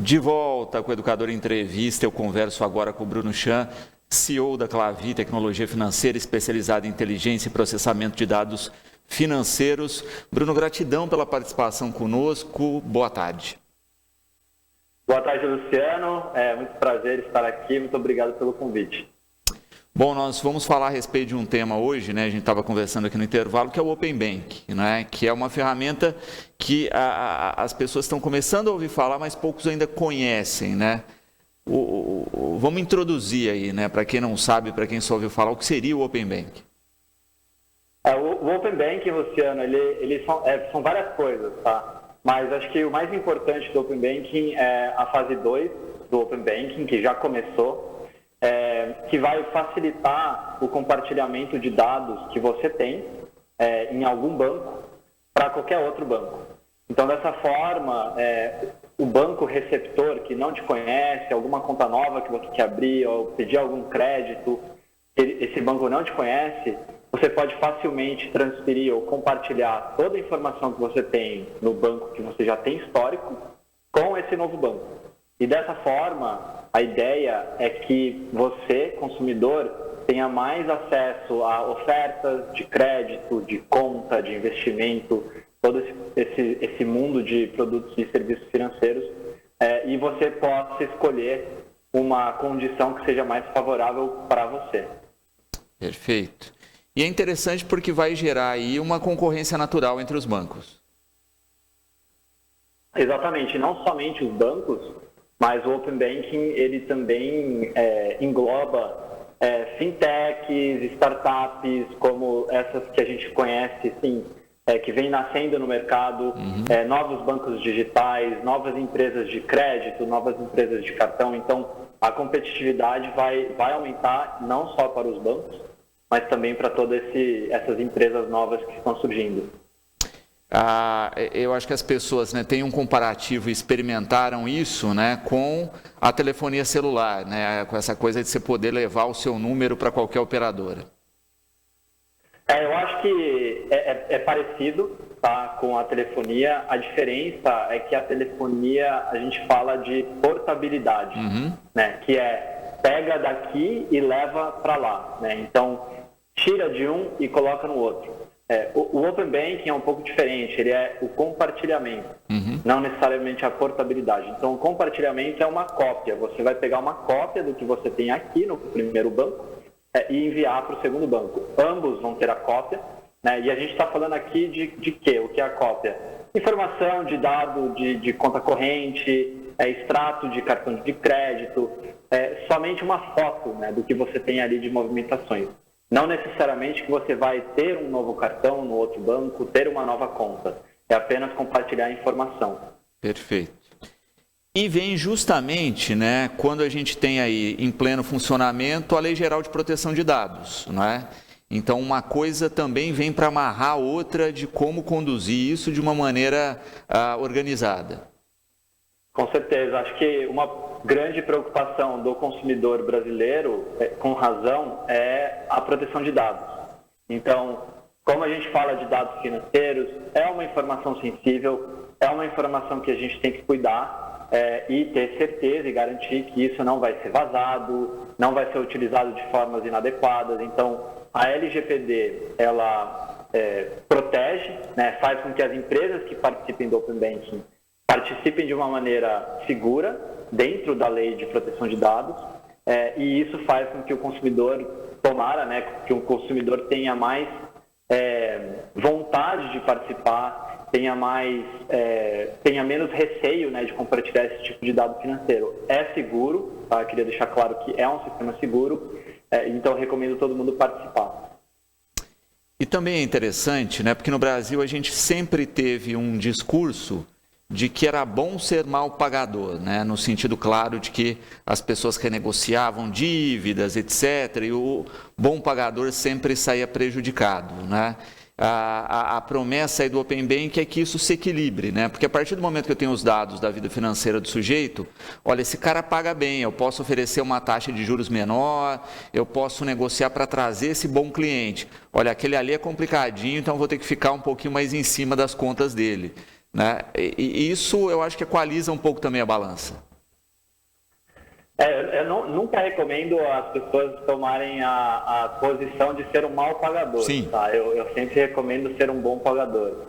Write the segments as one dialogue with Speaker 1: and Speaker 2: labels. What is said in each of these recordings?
Speaker 1: De volta com o Educador Entrevista, eu converso agora com o Bruno Chan, CEO da Clavi Tecnologia Financeira, especializada em inteligência e processamento de dados financeiros. Bruno, gratidão pela participação conosco. Boa tarde.
Speaker 2: Boa tarde, Luciano. É muito prazer estar aqui. Muito obrigado pelo convite.
Speaker 1: Bom, nós vamos falar a respeito de um tema hoje, né? A gente estava conversando aqui no intervalo, que é o Open Bank, né? Que é uma ferramenta que as pessoas estão começando a ouvir falar, mas poucos ainda conhecem, né? Vamos introduzir aí, né? Para quem não sabe, para quem só ouviu falar, o que seria o Open Bank?
Speaker 2: O Open Banking, Luciano, ele são várias coisas, tá? Mas acho que o mais importante do Open Banking é a fase 2 do Open Banking, que já começou, que vai facilitar o compartilhamento de dados que você tem em algum banco para qualquer outro banco. Então, dessa forma, o banco receptor que não te conhece, alguma conta nova que você quer abrir ou pedir algum crédito, esse banco não te conhece, você pode facilmente transferir ou compartilhar toda a informação que você tem no banco que você já tem histórico com esse novo banco. E dessa forma, a ideia é que você, consumidor, tenha mais acesso a ofertas de crédito, de conta, de investimento, todo esse mundo de produtos e serviços financeiros, e você possa escolher uma condição que seja mais favorável para você.
Speaker 1: Perfeito. E é interessante porque vai gerar aí uma concorrência natural entre os bancos.
Speaker 2: Exatamente, não somente os bancos, mas o Open Banking ele também engloba fintechs, startups, como essas que a gente conhece, sim, que vem nascendo no mercado, novos bancos digitais, novas empresas de crédito, novas empresas de cartão. Então, a competitividade vai aumentar não só para os bancos, mas também para todas essas empresas novas que estão surgindo.
Speaker 1: Eu acho que as pessoas, né, têm um comparativo e experimentaram isso, né, com a telefonia celular, né, com essa coisa de você poder levar o seu número para qualquer operadora.
Speaker 2: Eu acho que é parecido, tá, com a telefonia. A diferença é que a telefonia a gente fala de portabilidade, né, que pega daqui e leva para lá, né? Então, tira de um e coloca no outro. O Open Banking é um pouco diferente, ele é o compartilhamento, não necessariamente a portabilidade. Então, o compartilhamento é uma cópia. Você vai pegar uma cópia do que você tem aqui no primeiro banco e enviar para o segundo banco. Ambos vão ter a cópia, né? E a gente está falando aqui de quê? O que é a cópia? Informação de dado de conta corrente, extrato de cartão de crédito, somente uma foto, né, do que você tem ali de movimentações. Não necessariamente que você vai ter um novo cartão no outro banco, ter uma nova conta. É apenas compartilhar a informação.
Speaker 1: Perfeito. E vem justamente, né, quando a gente tem aí em pleno funcionamento a Lei Geral de Proteção de Dados, não é? Então, uma coisa também vem para amarrar a outra de como conduzir isso de uma maneira organizada.
Speaker 2: Com certeza. Acho que uma grande preocupação do consumidor brasileiro, com razão, é a proteção de dados. Então, como a gente fala de dados financeiros, é uma informação sensível, é uma informação que a gente tem que cuidar e ter certeza e garantir que isso não vai ser vazado, não vai ser utilizado de formas inadequadas. Então, a LGPD, ela protege, né, faz com que as empresas que participem do Open Banking participem de uma maneira segura dentro da lei de proteção de dados, e isso faz com que o consumidor, né, que o consumidor tenha mais vontade de participar, tenha menos receio, né, de compartilhar esse tipo de dado financeiro. É seguro, tá? Queria deixar claro que é um sistema seguro, então recomendo todo mundo participar.
Speaker 1: E também é interessante, né, porque no Brasil a gente sempre teve um discurso de que era bom ser mal pagador, né? No sentido claro de que as pessoas renegociavam dívidas, etc., e o bom pagador sempre saía prejudicado, né? A promessa aí do Open Bank é que isso se equilibre, né? Porque a partir do momento que eu tenho os dados da vida financeira do sujeito, olha, esse cara paga bem, eu posso oferecer uma taxa de juros menor, eu posso negociar para trazer esse bom cliente. Olha, aquele ali é complicadinho, então vou ter que ficar um pouquinho mais em cima das contas dele. Né? E isso eu acho que equaliza um pouco também a balança.
Speaker 2: Nunca recomendo as pessoas tomarem a posição de ser um mau pagador.
Speaker 1: Sim.
Speaker 2: Tá? Eu sempre recomendo ser um bom pagador.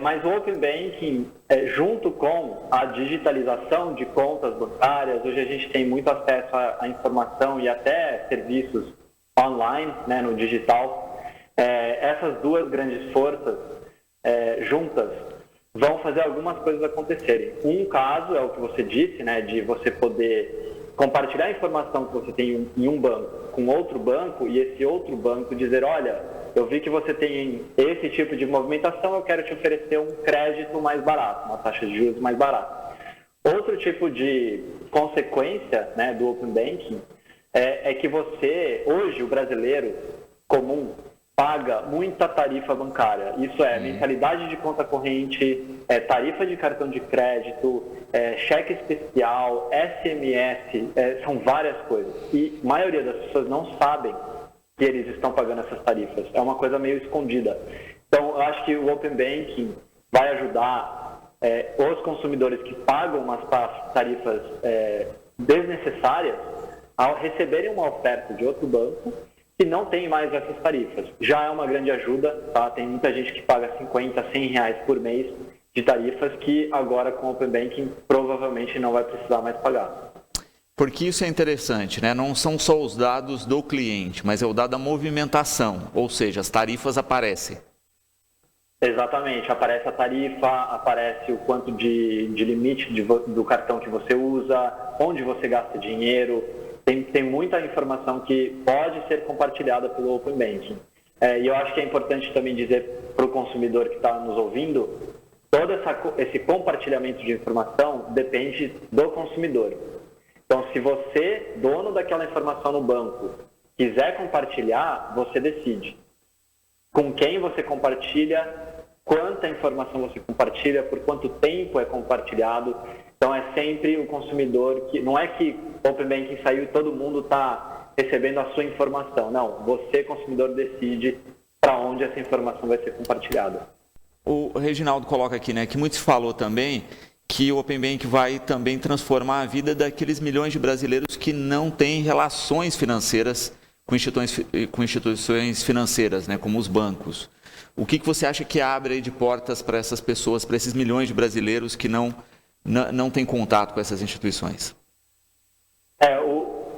Speaker 2: Mas o Open Banking, junto com a digitalização de contas bancárias, hoje a gente tem muito acesso à informação e até serviços online, né, no digital. Essas duas grandes forças juntas vão fazer algumas coisas acontecerem. Um caso é o que você disse, né, de você poder compartilhar a informação que você tem em um banco com outro banco e esse outro banco dizer, olha, eu vi que você tem esse tipo de movimentação, eu quero te oferecer um crédito mais barato, uma taxa de juros mais barata. Outro tipo de consequência, né, do Open Banking é que você, hoje, o brasileiro comum, paga muita tarifa bancária. Isso é mensalidade de conta corrente, tarifa de cartão de crédito, cheque especial, SMS, são várias coisas. E a maioria das pessoas não sabem que eles estão pagando essas tarifas. É uma coisa meio escondida. Então, eu acho que o Open Banking vai ajudar os consumidores que pagam umas tarifas desnecessárias a receberem uma oferta de outro banco que não tem mais essas tarifas. Já é uma grande ajuda, tá? Tem muita gente que paga 50, 100 reais por mês de tarifas que agora com o Open Banking provavelmente não vai precisar mais pagar.
Speaker 1: Porque isso é interessante, né? Não são só os dados do cliente, mas é o dado da movimentação, ou seja, as tarifas aparecem.
Speaker 2: Exatamente, aparece a tarifa, aparece o quanto de limite do cartão que você usa, onde você gasta dinheiro. Tem muita informação que pode ser compartilhada pelo Open Banking. E eu acho que é importante também dizer para o consumidor que está nos ouvindo, todo esse compartilhamento de informação depende do consumidor. Então, se você, dono daquela informação no banco, quiser compartilhar, você decide com quem você compartilha, quanta informação você compartilha, por quanto tempo é compartilhado. Então, é sempre o consumidor que... Não é que o Open Banking saiu e todo mundo está recebendo a sua informação. Não, você, consumidor, decide para onde essa informação vai ser compartilhada.
Speaker 1: O Reginaldo coloca aqui, né, que muito se falou também que o Open Banking vai também transformar a vida daqueles milhões de brasileiros que não têm relações financeiras com instituições financeiras, né, como os bancos. O que você acha que abre aí de portas para essas pessoas, para esses milhões de brasileiros que não têm contato com essas instituições?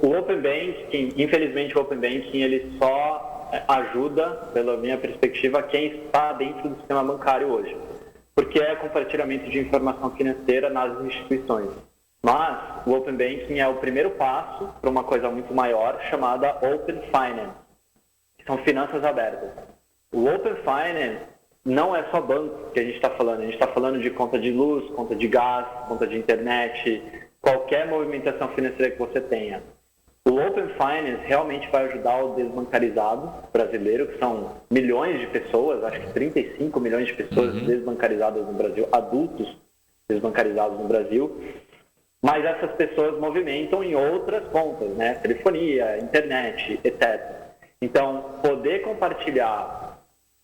Speaker 2: O Open Banking, infelizmente o Open Banking, ele só ajuda, pela minha perspectiva, quem está dentro do sistema bancário hoje, porque é compartilhamento de informação financeira nas instituições. Mas o Open Banking é o primeiro passo para uma coisa muito maior chamada Open Finance, que são finanças abertas. O Open Finance não é só banco que a gente está falando. A gente está falando de conta de luz, conta de gás, conta de internet, qualquer movimentação financeira que você tenha. O Open Finance realmente vai ajudar o desbancarizado brasileiro, que são milhões de pessoas, acho que 35 milhões de pessoas desbancarizadas no Brasil, adultos desbancarizados no Brasil. Mas essas pessoas movimentam em outras contas, né? Telefonia, internet, etc. Então, poder compartilhar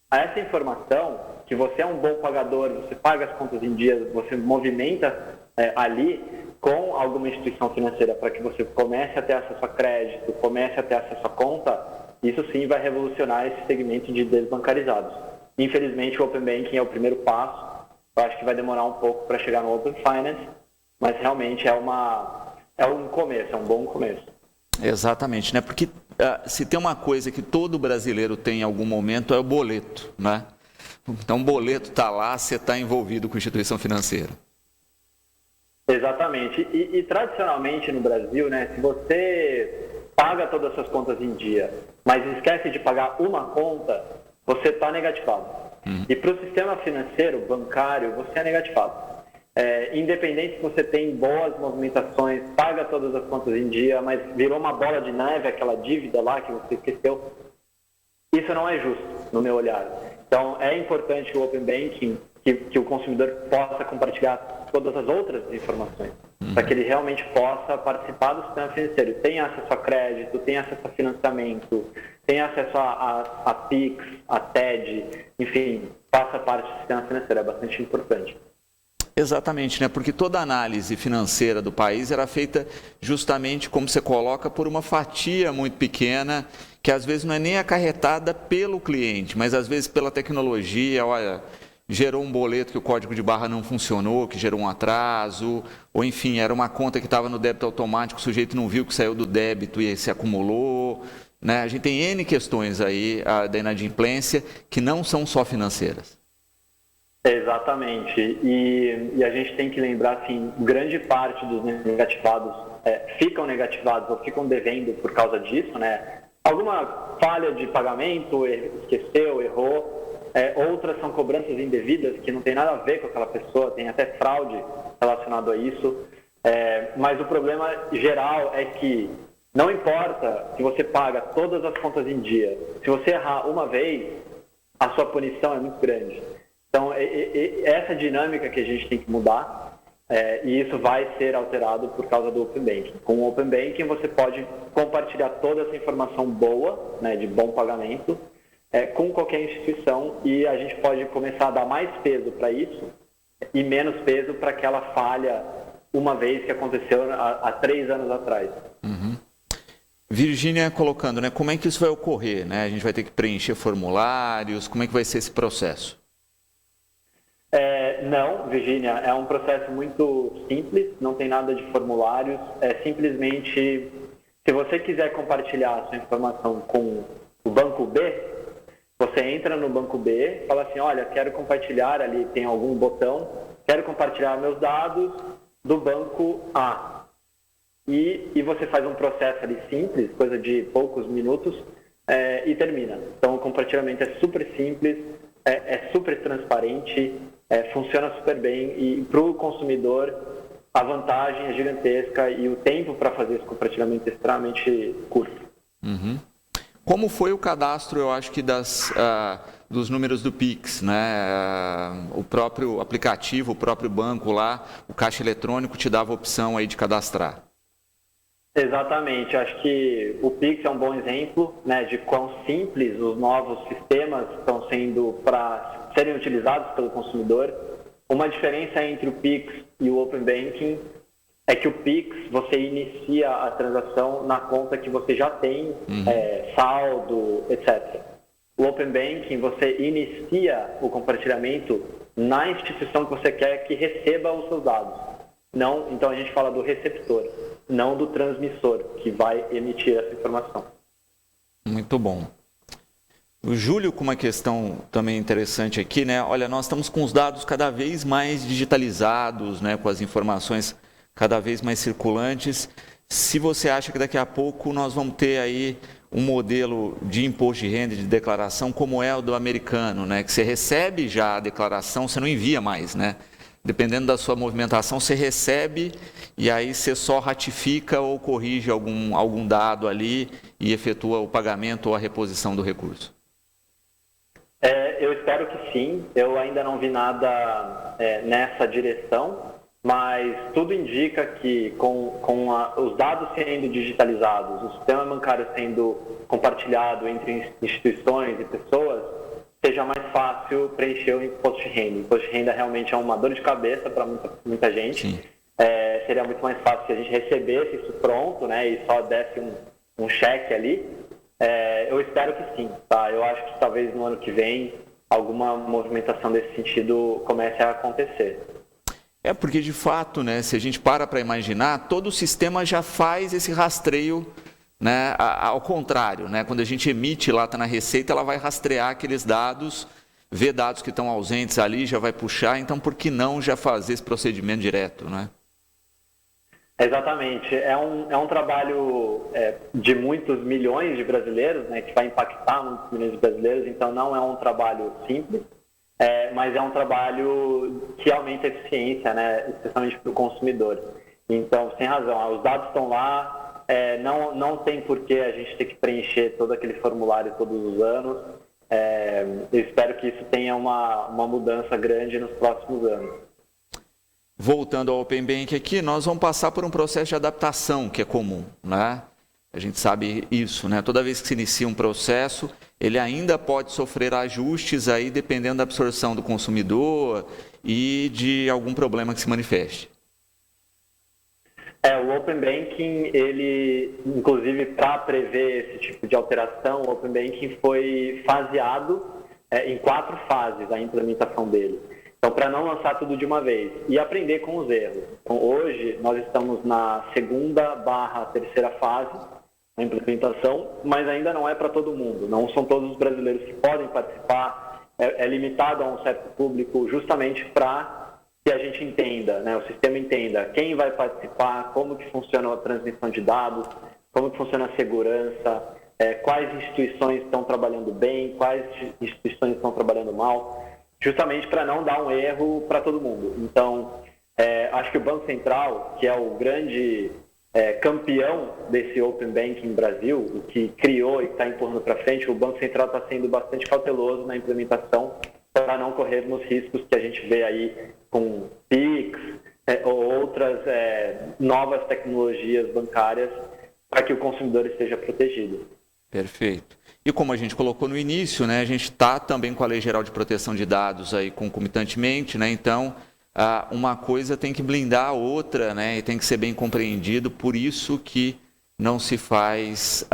Speaker 2: essa informação, que você é um bom pagador, você paga as contas em dia, você movimenta ali com alguma instituição financeira para que você comece a ter acesso a crédito, comece a ter acesso a conta, isso sim vai revolucionar esse segmento de desbancarizados. Infelizmente, o Open Banking é o primeiro passo. Eu acho que vai demorar um pouco para chegar no Open Finance, mas realmente é um começo, é um bom começo.
Speaker 1: Exatamente, né? Porque se tem uma coisa que todo brasileiro tem em algum momento é o boleto, né? Então o boleto está lá, você está envolvido com instituição financeira.
Speaker 2: Exatamente. E tradicionalmente no Brasil, né, se você paga todas as suas contas em dia, mas esquece de pagar uma conta, você está negativado. E para o sistema financeiro, bancário, você é negativado. Independente se você tem boas movimentações, paga todas as contas em dia, mas virou uma bola de neve, aquela dívida lá que você esqueceu, isso não é justo, no meu olhar. Então, é importante o Open Banking, que o consumidor possa compartilhar todas as outras informações, para que ele realmente possa participar do sistema financeiro. Tem acesso a crédito, tem acesso a financiamento, tem acesso a PIX, a TED, enfim, faça parte do sistema financeiro, é bastante importante.
Speaker 1: Exatamente, né? Porque toda a análise financeira do país era feita justamente, como você coloca, por uma fatia muito pequena, que às vezes não é nem acarretada pelo cliente, mas às vezes pela tecnologia. Olha, gerou um boleto que o código de barra não funcionou, que gerou um atraso, ou enfim, era uma conta que estava no débito automático, o sujeito não viu que saiu do débito e se acumulou. Né? A gente tem N questões aí da inadimplência que não são só financeiras.
Speaker 2: Exatamente, e a gente tem que lembrar, assim, grande parte dos negativados ficam negativados ou ficam devendo por causa disso, né? Alguma falha de pagamento, esqueceu, errou, outras são cobranças indevidas que não tem nada a ver com aquela pessoa, tem até fraude relacionado a isso, mas o problema geral é que não importa se você paga todas as contas em dia, se você errar uma vez, a sua punição é muito grande. Então, essa dinâmica que a gente tem que mudar, e isso vai ser alterado por causa do Open Banking. Com o Open Banking, você pode compartilhar toda essa informação boa, né, de bom pagamento, com qualquer instituição, e a gente pode começar a dar mais peso para isso e menos peso para aquela falha uma vez que aconteceu há 3 anos atrás.
Speaker 1: Uhum. Virgínia colocando, né, como é que isso vai ocorrer? Né? A gente vai ter que preencher formulários, como é que vai ser esse processo?
Speaker 2: Não, Virgínia, é um processo muito simples, não tem nada de formulários, simplesmente, se você quiser compartilhar a sua informação com o Banco B, você entra no Banco B, fala assim, olha, quero compartilhar, ali tem algum botão, quero compartilhar meus dados do Banco A. E você faz um processo ali simples, coisa de poucos minutos, e termina. Então, o compartilhamento é super simples, é super transparente, funciona super bem e para o consumidor a vantagem é gigantesca e o tempo para fazer esse compartilhamento é extremamente curto.
Speaker 1: Uhum. Como foi o cadastro, eu acho que dos números do Pix, né? O próprio aplicativo, o próprio banco lá, o caixa eletrônico te dava a opção aí de cadastrar.
Speaker 2: Exatamente, acho que o Pix é um bom exemplo, né, de quão simples os novos sistemas estão sendo para serem utilizados pelo consumidor. Uma diferença entre o Pix e o Open Banking é que o Pix, você inicia a transação na conta que você já tem, saldo, etc. O Open Banking, você inicia o compartilhamento na instituição que você quer que receba os seus dados. Não, então a gente fala do receptor, não do transmissor, que vai emitir essa informação.
Speaker 1: Muito bom. O Júlio com uma questão também interessante aqui, né? Olha, nós estamos com os dados cada vez mais digitalizados, né? Com as informações cada vez mais circulantes. Se você acha que daqui a pouco nós vamos ter aí um modelo de imposto de renda, de declaração, como é o do americano, né? Que você recebe já a declaração, você não envia mais, né? Dependendo da sua movimentação, você recebe e aí você só ratifica ou corrige algum dado ali e efetua o pagamento ou a reposição do recurso.
Speaker 2: Eu espero que sim. Eu ainda não vi nada nessa direção, mas tudo indica que com os dados sendo digitalizados, o sistema bancário sendo compartilhado entre instituições e pessoas, seja mais fácil preencher o imposto de renda. O imposto de renda realmente é uma dor de cabeça para muita gente. Seria muito mais fácil se a gente recebesse isso pronto, né, e só desse um cheque ali. Eu espero que sim. Tá? Eu acho que talvez no ano que vem alguma movimentação desse sentido comece a acontecer.
Speaker 1: Porque de fato, né, se a gente para imaginar, todo o sistema já faz esse rastreio, né, ao contrário, né, quando a gente emite lá, está na Receita, ela vai rastrear aqueles dados, ver dados que estão ausentes ali, já vai puxar, então por que não já fazer esse procedimento direto, né?
Speaker 2: Exatamente, é um trabalho de muitos milhões de brasileiros, né, que vai impactar muitos milhões de brasileiros, então não é um trabalho simples, mas é um trabalho que aumenta a eficiência, né, especialmente para o consumidor. Então, sem razão, os dados estão lá, não tem por que a gente ter que preencher todo aquele formulário todos os anos. Eu espero que isso tenha uma mudança grande nos próximos anos.
Speaker 1: Voltando ao Open Bank aqui, nós vamos passar por um processo de adaptação que é comum, né? A gente sabe isso, né? Toda vez que se inicia um processo, ele ainda pode sofrer ajustes aí dependendo da absorção do consumidor e de algum problema que se manifeste.
Speaker 2: O Open Banking, ele, inclusive, para prever esse tipo de alteração, o Open Banking foi faseado em 4 fases a implementação dele. Então, para não lançar tudo de uma vez e aprender com os erros. Então, hoje, nós estamos na 2ª/3ª fase da implementação, mas ainda não é para todo mundo. Não são todos os brasileiros que podem participar. É limitado a um certo público justamente para que a gente entenda, né, o sistema entenda quem vai participar, como que funciona a transmissão de dados, como que funciona a segurança, quais instituições estão trabalhando bem, quais instituições estão trabalhando mal, justamente para não dar um erro para todo mundo. Então, acho que o Banco Central, que é o grande campeão desse Open Banking no Brasil, o que criou e está empurrando para frente, o Banco Central está sendo bastante cauteloso na implementação para não corrermos riscos que a gente vê aí com PIX ou outras novas tecnologias bancárias para que o consumidor esteja protegido.
Speaker 1: Perfeito. E como a gente colocou no início, né, a gente está também com a Lei Geral de Proteção de Dados aí concomitantemente, né, então uma coisa tem que blindar a outra, né, e tem que ser bem compreendido, por isso que não se faz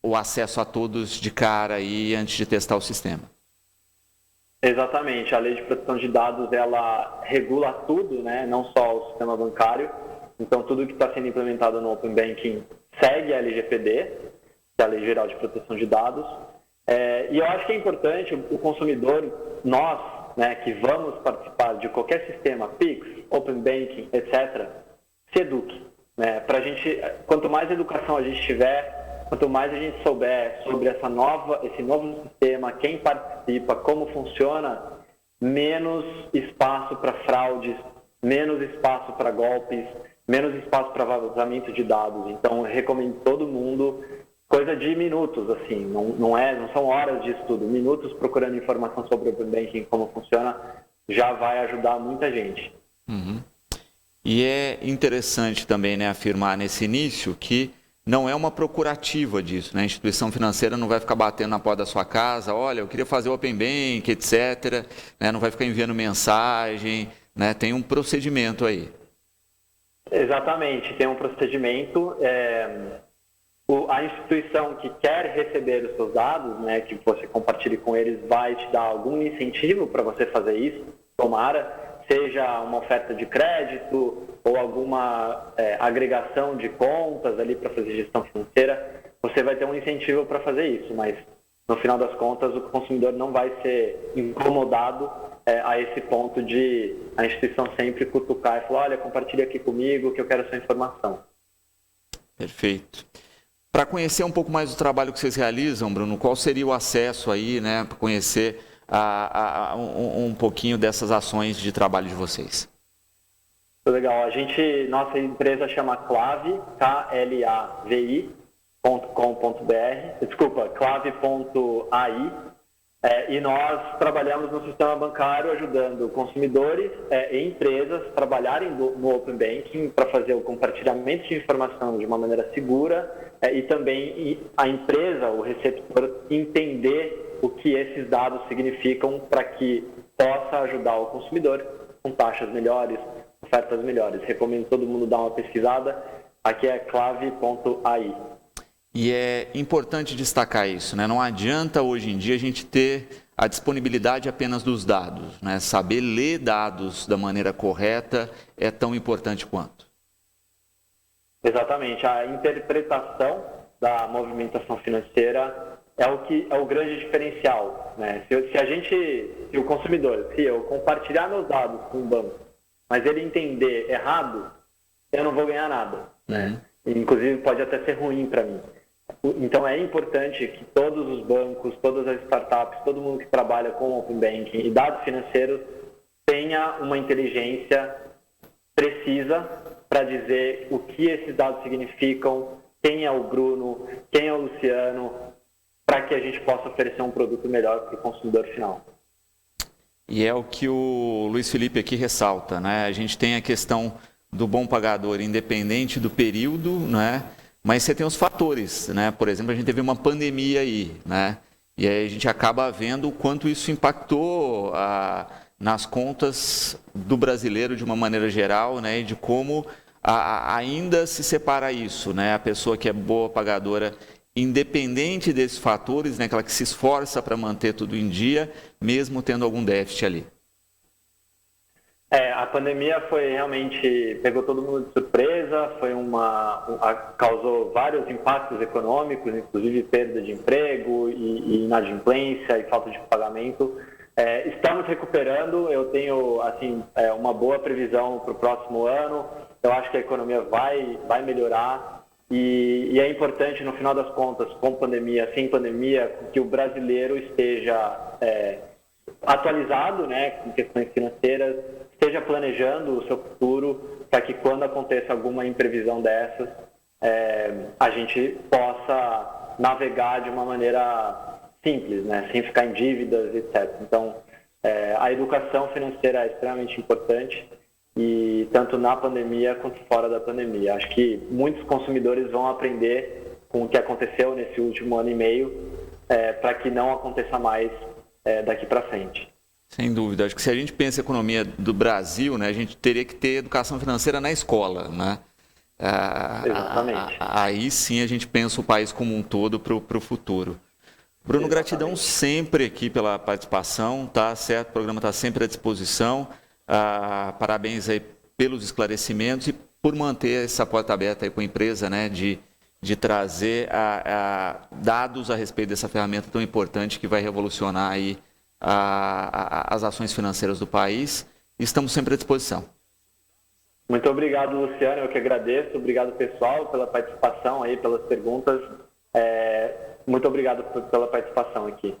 Speaker 1: o acesso a todos de cara aí antes de testar o sistema.
Speaker 2: Exatamente, a Lei de Proteção de Dados, ela regula tudo, né? Não só o sistema bancário, então tudo que está sendo implementado no Open Banking segue a LGPD, que é a Lei Geral de Proteção de Dados, e eu acho que é importante o consumidor, nós, né, que vamos participar de qualquer sistema, PIX, Open Banking, etc., se eduque, né? Pra gente, quanto mais educação a gente tiver, quanto mais a gente souber sobre esse novo sistema, quem participa, como funciona, menos espaço para fraudes, menos espaço para golpes, menos espaço para vazamento de dados. Então, eu recomendo todo mundo, coisa de minutos, assim, não são horas de estudo, minutos procurando informação sobre o Open Banking, como funciona, já vai ajudar muita gente.
Speaker 1: Uhum. E é interessante também, né, afirmar nesse início que não é uma procurativa disso, né? A instituição financeira não vai ficar batendo na porta da sua casa, olha, eu queria fazer o Open Bank, etc., né? Não vai ficar enviando mensagem, né? Tem um procedimento aí.
Speaker 2: Exatamente, tem um procedimento. A instituição que quer receber os seus dados, né, que você compartilhe com eles, vai te dar algum incentivo para você fazer isso, tomara, seja uma oferta de crédito ou alguma agregação de contas ali para fazer gestão financeira, você vai ter um incentivo para fazer isso, mas no final das contas o consumidor não vai ser incomodado a esse ponto de a instituição sempre cutucar e falar, olha, compartilha aqui comigo que eu quero a sua informação.
Speaker 1: Perfeito. Para conhecer um pouco mais do trabalho que vocês realizam, Bruno, qual seria o acesso aí, né, para conhecer um pouquinho dessas ações de trabalho de vocês?
Speaker 2: Legal. Nossa empresa chama Klavi, klavi.com.br, desculpa, klavi.ai, e nós trabalhamos no sistema bancário ajudando consumidores e empresas a trabalharem no Open Banking para fazer o compartilhamento de informação de uma maneira segura e também a empresa, o receptor, entender o que esses dados significam para que possa ajudar o consumidor com taxas melhores, ofertas melhores. Recomendo todo mundo dar uma pesquisada. Aqui é klavi.ai.
Speaker 1: E é importante destacar isso, né? Não adianta hoje em dia a gente ter a disponibilidade apenas dos dados, né? Saber ler dados da maneira correta é tão importante quanto.
Speaker 2: Exatamente. A interpretação da movimentação financeira é o grande diferencial, né? Se o consumidor, se eu compartilhar meus dados com o banco, mas ele entender errado, eu não vou ganhar nada, né? Inclusive pode até ser ruim para mim. Então é importante que todos os bancos, todas as startups, todo mundo que trabalha com Open Banking e dados financeiros tenha uma inteligência precisa para dizer o que esses dados significam, quem é o Bruno, quem é o Luciano, para que a gente possa oferecer um produto melhor para o consumidor final.
Speaker 1: E é o que o Luiz Felipe aqui ressalta, né? A gente tem a questão do bom pagador independente do período, né? Mas você tem os fatores, né? Por exemplo, a gente teve uma pandemia aí, né? E aí a gente acaba vendo o quanto isso impactou nas contas do brasileiro de uma maneira geral, né, e de como ainda se separa isso, né, a pessoa que é boa pagadora, independente desses fatores, né, aquela que se esforça para manter tudo em dia, mesmo tendo algum déficit ali.
Speaker 2: A pandemia pegou todo mundo de surpresa, causou vários impactos econômicos, inclusive perda de emprego e inadimplência e falta de pagamento. Estamos recuperando, eu tenho uma boa previsão para o próximo ano, eu acho que a economia vai melhorar e é importante, no final das contas, com pandemia, sem pandemia, que o brasileiro esteja atualizado, né, com questões financeiras, esteja planejando o seu futuro para que quando aconteça alguma imprevisão dessas, a gente possa navegar de uma maneira simples, né, sem ficar em dívidas, etc. Então, a educação financeira é extremamente importante, e tanto na pandemia quanto fora da pandemia. Acho que muitos consumidores vão aprender com o que aconteceu nesse último ano e meio, para que não aconteça mais daqui para frente.
Speaker 1: Sem dúvida. Acho que se a gente pensa a economia do Brasil, né, a gente teria que ter educação financeira na escola, né?
Speaker 2: Exatamente.
Speaker 1: Aí sim a gente pensa o país como um todo para o futuro. Bruno, gratidão sempre aqui pela participação, tá certo? O programa está sempre à disposição. Parabéns aí pelos esclarecimentos e por manter essa porta aberta aí com a empresa, né, de trazer dados a respeito dessa ferramenta tão importante que vai revolucionar aí as ações financeiras do país. Estamos sempre à disposição.
Speaker 2: Muito obrigado, Luciano. Eu que agradeço. Obrigado, pessoal, pela participação aí, pelas perguntas. Muito obrigado pela participação aqui.